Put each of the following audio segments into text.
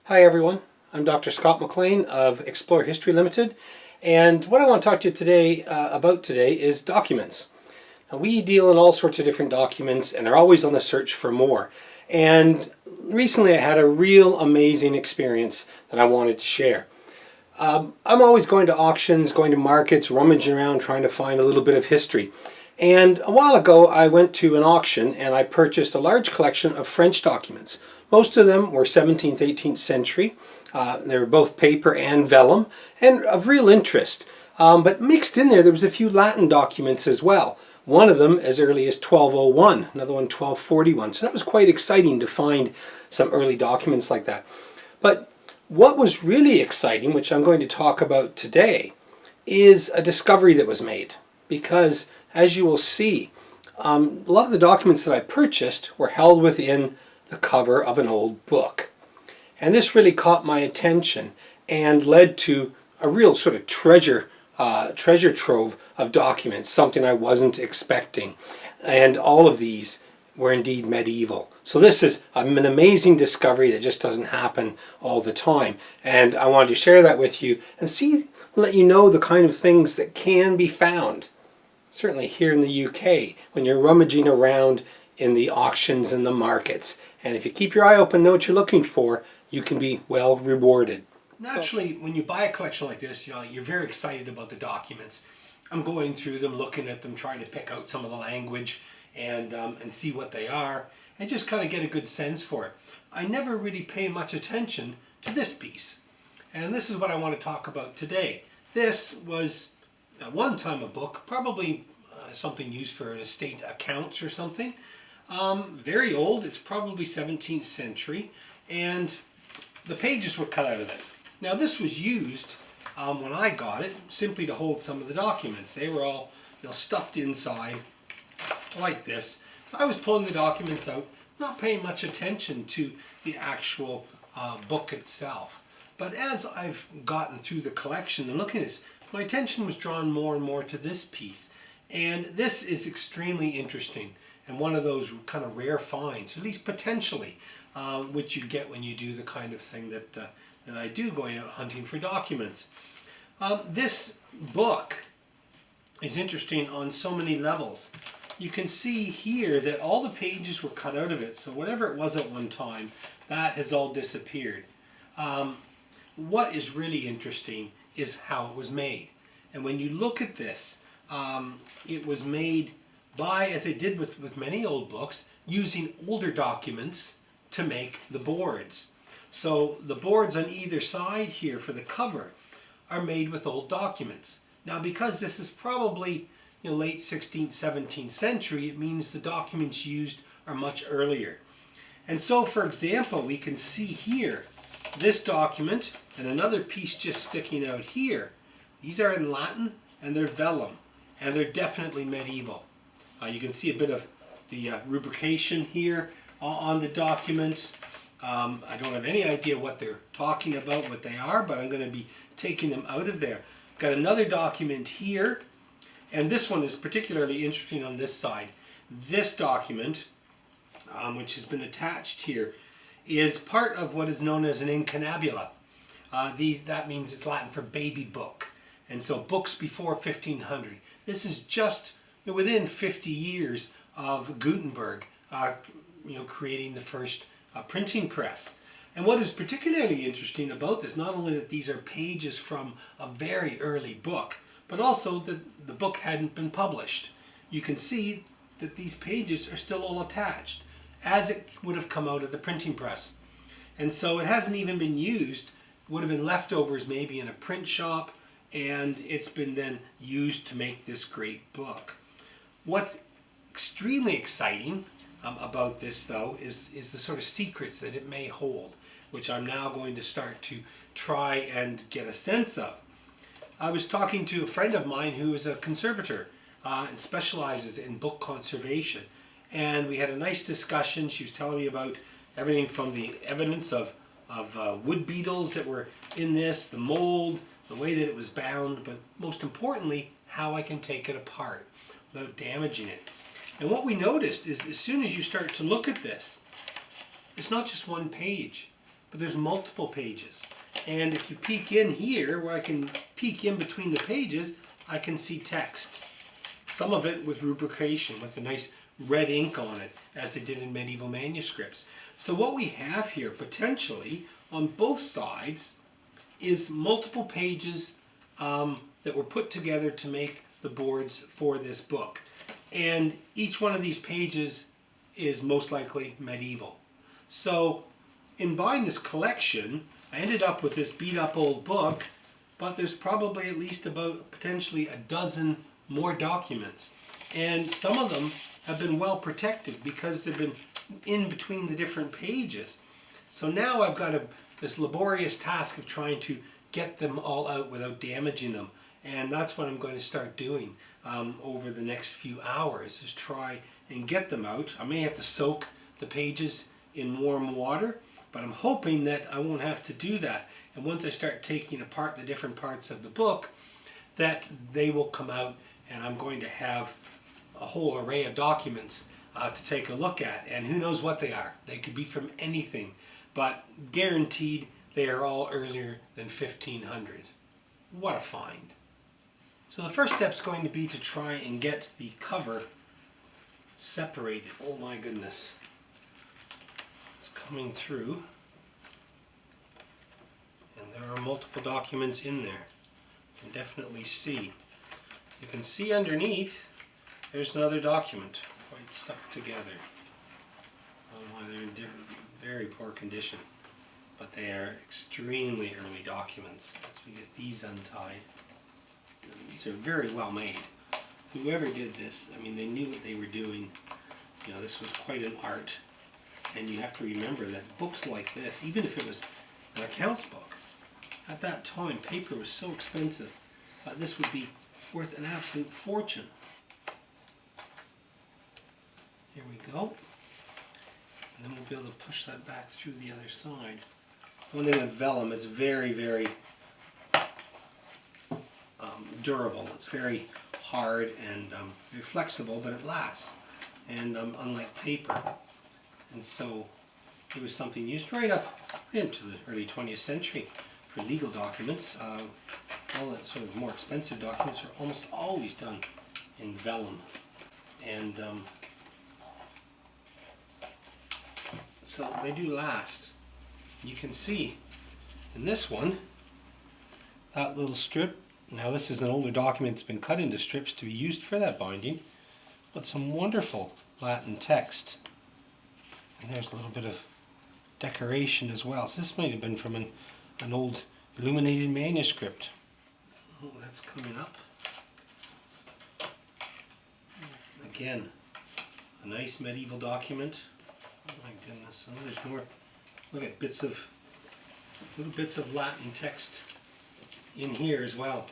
Hi everyone, I'm Dr. Scott McLean of Explore History Limited, and what I want to talk to you today about is documents. Now, we deal in all sorts of different documents and are always on the search for more. And recently I had a real amazing experience that I wanted to share. I'm always going to auctions, going to markets, rummaging around trying to find a little bit of history. And a while ago I went to an auction and I purchased a large collection of French documents. Most of them were 17th, 18th century. They were both paper and vellum and of real interest. But mixed in there was a few Latin documents as well. One of them as early as 1201, another one 1241. So that was quite exciting to find some early documents like that. But what was really exciting, which I'm going to talk about today, is a discovery that was made. Because as you will see, a lot of the documents that I purchased were held within the cover of an old book. And this really caught my attention and led to a real sort of treasure trove of documents, something I wasn't expecting. And all of these were indeed medieval. So this is an amazing discovery that just doesn't happen all the time. And I wanted to share that with you and let you know the kind of things that can be found, certainly here in the UK, when you're rummaging around in the auctions and the markets. And if you keep your eye open, know what you're looking for, you can be well rewarded. Naturally, when you buy a collection like this, you're very excited about the documents. I'm going through them, looking at them, trying to pick out some of the language and see what they are, and just kind of get a good sense for it. I never really pay much attention to this piece. And this is what I want to talk about today. This was at one time a book, probably something used for an estate accounts or something. Very old, it's probably 17th century, and the pages were cut out of it. Now this was used when I got it simply to hold some of the documents. They were all stuffed inside like this. So I was pulling the documents out, not paying much attention to the actual book itself. But as I've gotten through the collection and looking at this, my attention was drawn more and more to this piece. And this is extremely interesting and one of those kind of rare finds, at least potentially, which you get when you do the kind of thing that I do, going out hunting for documents. This book is interesting on so many levels. You can see here that all the pages were cut out of it, so whatever it was at one time, that has all disappeared. What is really interesting is how it was made. And when you look at this, it was made by, as they did with many old books, using older documents to make the boards. So the boards on either side here for the cover are made with old documents. Now because this is probably late 16th, 17th century, it means the documents used are much earlier. And so for example, we can see here this document and another piece just sticking out here. These are in Latin and they're vellum, and they're definitely medieval. You can see a bit of the rubrication here on the documents. I don't have any idea what they're talking about, what they are, but I'm going to be taking them out of there. Got another document here, and this one is particularly interesting on this side. This document, which has been attached here, is part of what is known as an incunabula. That means it's Latin for baby book. And so books before 1500. This is just within 50 years of Gutenberg creating the first printing press. And what is particularly interesting about this, not only that these are pages from a very early book, but also that the book hadn't been published. You can see that these pages are still all attached, as it would have come out of the printing press. And so it hasn't even been used, would have been leftovers maybe in a print shop, and it's been then used to make this great book. What's extremely exciting about this, though, is the sort of secrets that it may hold, which I'm now going to start to try and get a sense of. I was talking to a friend of mine who is a conservator and specializes in book conservation, and we had a nice discussion. She was telling me about everything from the evidence of wood beetles that were in this, the mold, the way that it was bound, but most importantly, how I can take it apart without damaging it. And what we noticed is as soon as you start to look at this, it's not just one page. but there's multiple pages. And if you peek in here, where I can peek in between the pages, I can see text. Some of it with rubrication, with a nice red ink on it, as they did in medieval manuscripts. So what we have here, potentially, on both sides, is multiple pages that were put together to make the boards for this book. And each one of these pages is most likely medieval. So in buying this collection, I ended up with this beat up old book, but there's probably at least about potentially a dozen more documents. And some of them have been well protected because they've been in between the different pages. So now I've got this laborious task of trying to get them all out without damaging them. And that's what I'm going to start doing over the next few hours, is try and get them out. I may have to soak the pages in warm water, but I'm hoping that I won't have to do that. And once I start taking apart the different parts of the book, that they will come out, and I'm going to have a whole array of documents to take a look at. And who knows what they are. They could be from anything, but guaranteed they are all earlier than 1500. What a find. So the first step is going to be to try and get the cover separated. Oh my goodness. It's coming through. And there are multiple documents in there. You can definitely see. You can see underneath, there's another document quite stuck together. Oh my, they're in very poor condition. But they are extremely early documents. As we get these untied. These are very well made. Whoever did this, I mean, they knew what they were doing. You know, this was quite an art. And you have to remember that books like this, even if it was an accounts book, at that time, paper was so expensive. This would be worth an absolute fortune. Here we go. And then we'll be able to push that back through the other side. One thing with vellum, it's very, very durable. It's very hard and very flexible, but it lasts. And unlike paper. And so it was something used right up into the early 20th century for legal documents. All the sort of more expensive documents are almost always done in vellum. And so they do last. You can see in this one, that little strip. Now this is an older document that's been cut into strips to be used for that binding, but some wonderful Latin text. And there's a little bit of decoration as well. So this might have been from an old illuminated manuscript. Oh, that's coming up. Again, a nice medieval document. Oh my goodness, oh, there's more. Look at little bits of Latin text in here as well,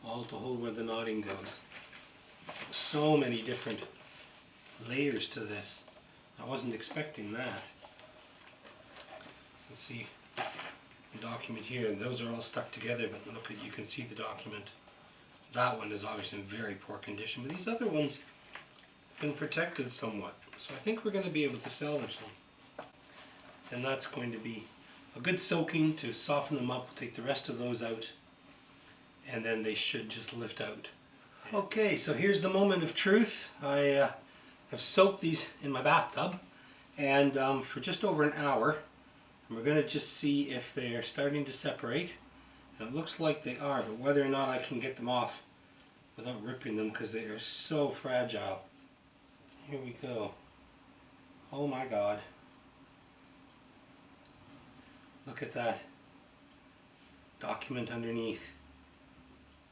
all to hold where the knotting goes. So many different layers to this. I wasn't expecting that. Let's see the document here, and those are all stuck together, but look at, you can see the document. That one is obviously in very poor condition, but these other ones have been protected somewhat. So I think we're going to be able to salvage them. And that's going to be a good soaking to soften them up. We'll take the rest of those out, and then they should just lift out. Okay, so here's the moment of truth. I have soaked these in my bathtub, and for just over an hour. And we're going to just see if they are starting to separate. And it looks like they are, but whether or not I can get them off without ripping them, because they are so fragile. Here we go. Oh my God. Look at that document underneath.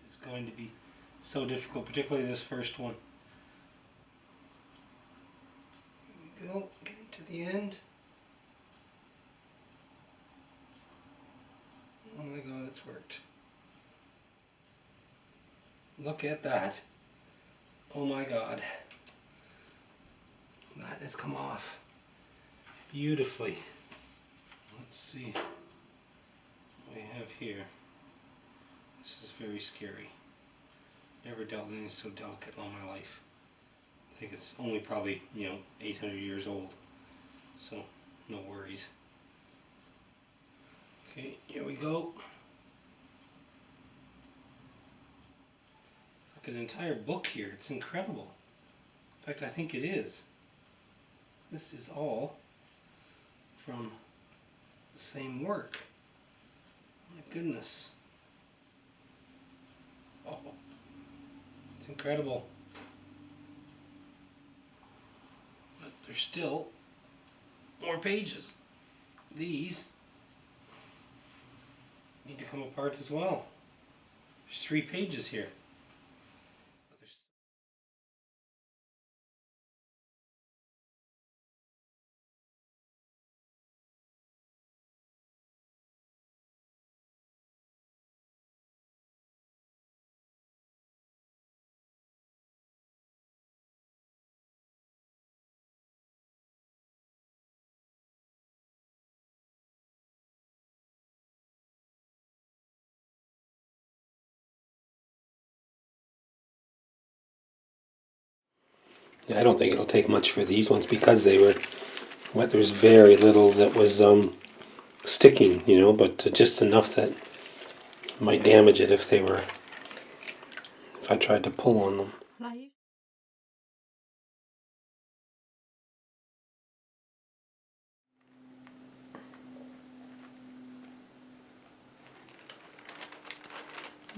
It's going to be so difficult, particularly this first one. Here we go, getting to the end. Oh my God, it's worked. Look at that. Oh my God. That has come off beautifully. Let's see what we have here. This is very scary. Never dealt with anything so delicate all my life. I think it's only probably, 800 years old. So, no worries. Okay, here we go. It's like an entire book here. It's incredible. In fact, I think it is. This is all from the same work. My goodness. Oh, it's incredible. But there's still more pages. These need to come apart as well. There's 3 pages here. But there's Yeah, I don't think it'll take much for these ones because they were wet. There was very little that was sticking, you know, but just enough that might damage it if I tried to pull on them.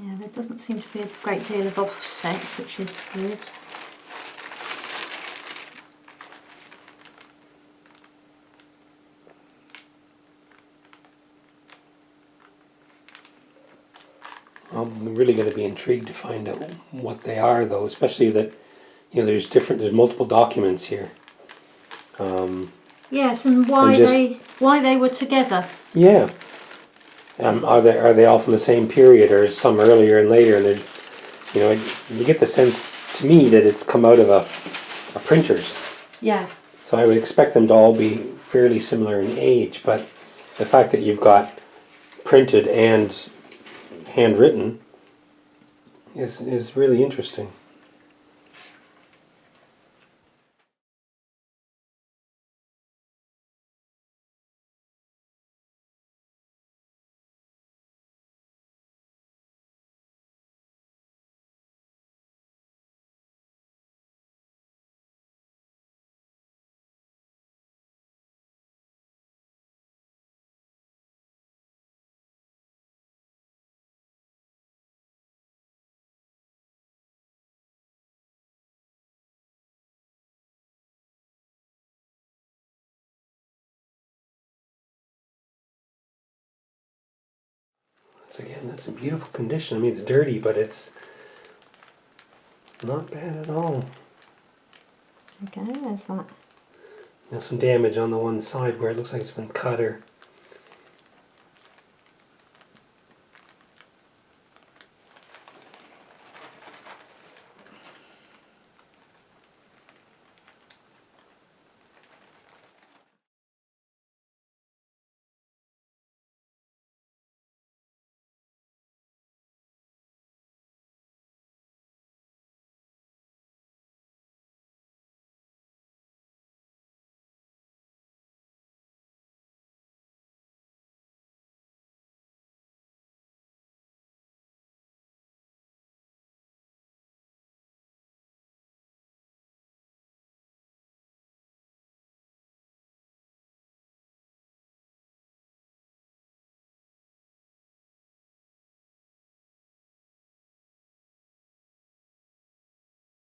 Yeah, there doesn't seem to be a great deal of offset, which is good. I'm really going to be intrigued to find out what they are, though, especially that, you know, there's multiple documents here. Yes, and why they were together. Yeah. Are they all from the same period, or some earlier and later? And you know, you get the sense to me that it's come out of a printer's. Yeah. So I would expect them to all be fairly similar in age, but the fact that you've got printed and handwritten is really interesting. That's in beautiful condition. I mean, it's dirty, but it's not bad at all. Okay, there's that. You know, some damage on the one side where it looks like it's been cut or